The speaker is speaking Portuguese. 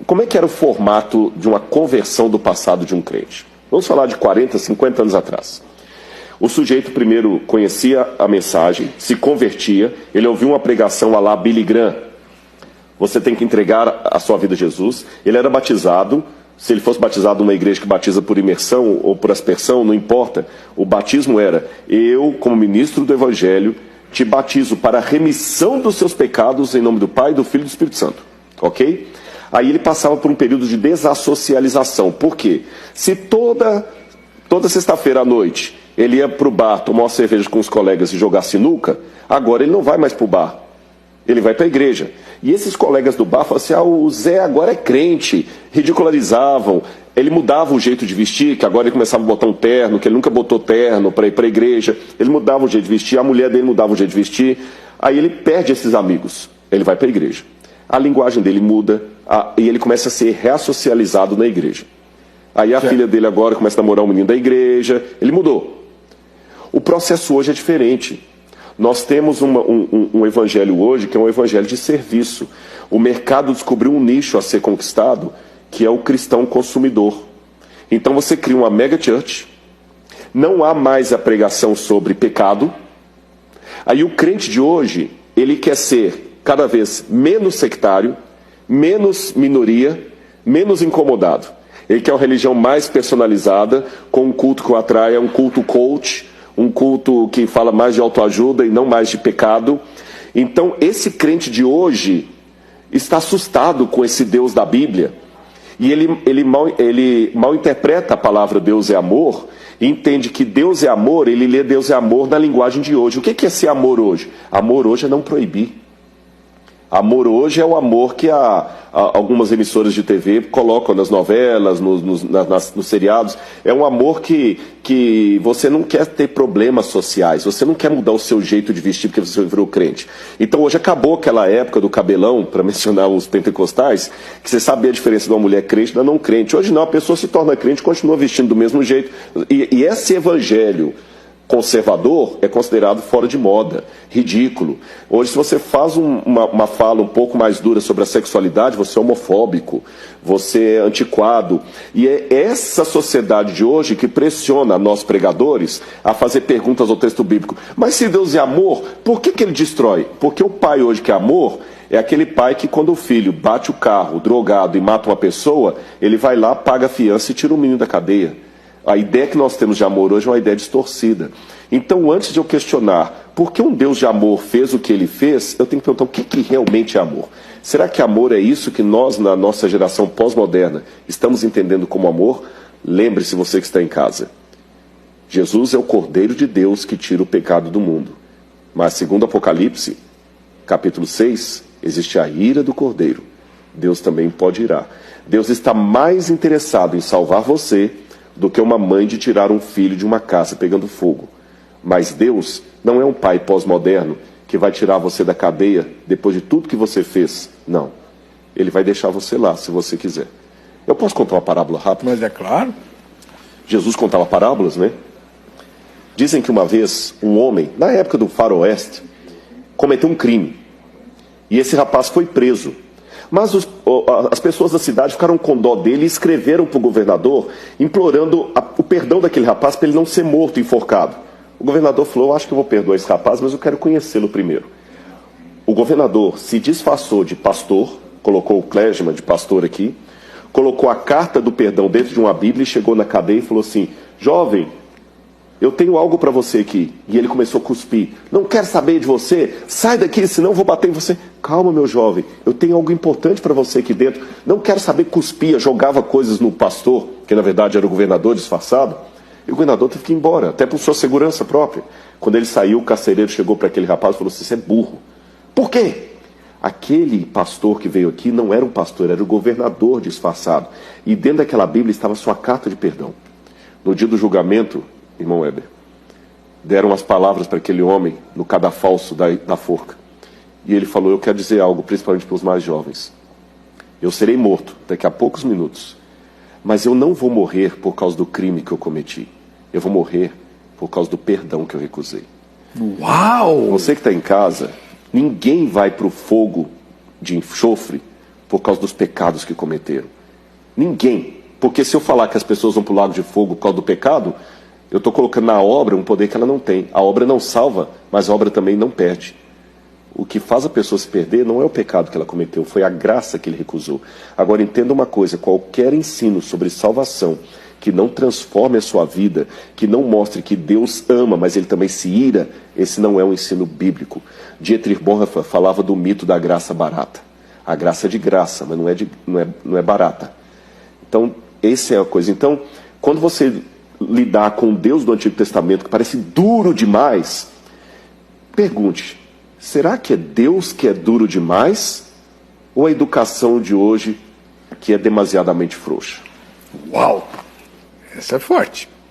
como é que era o formato de uma conversão do passado de um crente? Vamos falar de 40, 50 anos atrás. O sujeito primeiro conhecia a mensagem, se convertia, ele ouvia uma pregação à la Billy Graham. Você tem que entregar a sua vida a Jesus. Ele era batizado. Se ele fosse batizado numa igreja que batiza por imersão ou por aspersão, não importa. O batismo era: eu, como ministro do Evangelho, te batizo para a remissão dos seus pecados em nome do Pai, do Filho e do Espírito Santo. Ok? Aí ele passava por um período de desassocialização. Por quê? Se toda sexta-feira à noite ele ia para o bar tomar uma cerveja com os colegas e jogar sinuca, agora ele não vai mais para o bar. Ele vai para a igreja. E esses colegas do bar falavam assim: o Zé agora é crente. Ridicularizavam. Ele mudava o jeito de vestir, que agora ele começava a botar um terno, que ele nunca botou terno para ir para a igreja. Ele mudava o jeito de vestir, a mulher dele mudava o jeito de vestir. Aí ele perde esses amigos. Ele vai para a igreja. A linguagem dele muda e ele começa a ser reassocializado na igreja. Aí a filha dele agora começa a namorar um menino da igreja. Ele mudou. O processo hoje é diferente. Nós temos um evangelho hoje que é um evangelho de serviço. O mercado descobriu um nicho a ser conquistado, que é o cristão consumidor. Então você cria uma mega church, não há mais a pregação sobre pecado. Aí o crente de hoje, ele quer ser cada vez menos sectário, menos minoria, menos incomodado. Ele quer uma religião mais personalizada, com um culto que o atraia, um culto coach, um culto que fala mais de autoajuda e não mais de pecado. Então, esse crente de hoje está assustado com esse Deus da Bíblia. E ele mal interpreta a palavra Deus é amor, e entende que Deus é amor, ele lê Deus é amor na linguagem de hoje. O que é ser amor hoje? Amor hoje é não proibir. Amor hoje é o amor que algumas emissoras de TV colocam nas novelas, nos seriados. É um amor que você não quer ter problemas sociais, você não quer mudar o seu jeito de vestir porque você virou crente. Então hoje acabou aquela época do cabelão, para mencionar os pentecostais, que você sabia a diferença de uma mulher crente e da não crente. Hoje não, a pessoa se torna crente e continua vestindo do mesmo jeito. E esse evangelho conservador é considerado fora de moda, ridículo. Hoje, se você faz uma fala um pouco mais dura sobre a sexualidade, você é homofóbico, você é antiquado. E é essa sociedade de hoje que pressiona nós pregadores a fazer perguntas ao texto bíblico. Mas se Deus é amor, por que ele destrói? Porque o pai hoje que é amor é aquele pai que, quando o filho bate o carro drogado e mata uma pessoa, ele vai lá, paga a fiança e tira o menino da cadeia. A ideia que nós temos de amor hoje é uma ideia distorcida. Então, antes de eu questionar por que um Deus de amor fez o que ele fez, eu tenho que perguntar o que realmente é amor. Será que amor é isso que nós, na nossa geração pós-moderna, estamos entendendo como amor? Lembre-se, você que está em casa. Jesus é o Cordeiro de Deus que tira o pecado do mundo. Mas, segundo Apocalipse, capítulo 6, existe a ira do Cordeiro. Deus também pode irar. Deus está mais interessado em salvar você do que uma mãe de tirar um filho de uma casa pegando fogo. Mas Deus não é um pai pós-moderno que vai tirar você da cadeia depois de tudo que você fez. Não. Ele vai deixar você lá, se você quiser. Eu posso contar uma parábola rápida? Mas é claro. Jesus contava parábolas, né? Dizem que uma vez um homem, na época do faroeste, cometeu um crime. E esse rapaz foi preso. Mas as pessoas da cidade ficaram com dó dele e escreveram para o governador implorando o perdão daquele rapaz para ele não ser morto, enforcado. O governador falou: acho que eu vou perdoar esse rapaz, mas eu quero conhecê-lo primeiro. O governador se disfarçou de pastor, colocou o clergyman de pastor aqui, colocou a carta do perdão dentro de uma Bíblia e chegou na cadeia e falou assim: jovem, eu tenho algo para você aqui. E ele começou a cuspir. Não quero saber de você. Sai daqui, senão eu vou bater em você. Calma, meu jovem. Eu tenho algo importante para você aqui dentro. Não quero saber. Cuspia, jogava coisas no pastor, que na verdade era o governador disfarçado. E o governador teve que ir embora, até por sua segurança própria. Quando ele saiu, o carcereiro chegou para aquele rapaz e falou assim: você é burro. Por quê? Aquele pastor que veio aqui não era um pastor, era o governador disfarçado. E dentro daquela Bíblia estava sua carta de perdão. No dia do julgamento, irmão Weber, deram as palavras para aquele homem no cadafalso da forca. E ele falou: eu quero dizer algo, principalmente para os mais jovens. Eu serei morto daqui a poucos minutos, mas eu não vou morrer por causa do crime que eu cometi. Eu vou morrer por causa do perdão que eu recusei. Uau! Você que está em casa, ninguém vai para o fogo de enxofre por causa dos pecados que cometeram. Ninguém. Porque se eu falar que as pessoas vão para o lago de fogo por causa do pecado, eu estou colocando na obra um poder que ela não tem. A obra não salva, mas a obra também não perde. O que faz a pessoa se perder não é o pecado que ela cometeu, foi a graça que ele recusou. Agora entenda uma coisa, qualquer ensino sobre salvação que não transforme a sua vida, que não mostre que Deus ama, mas ele também se ira, esse não é um ensino bíblico. Dietrich Bonhoeffer falava do mito da graça barata. A graça é de graça, mas não é barata. Então, essa é a coisa. Então, quando você lidar com o Deus do Antigo Testamento, que parece duro demais, pergunte, será que é Deus que é duro demais? Ou a educação de hoje que é demasiadamente frouxa? Uau! Essa é forte.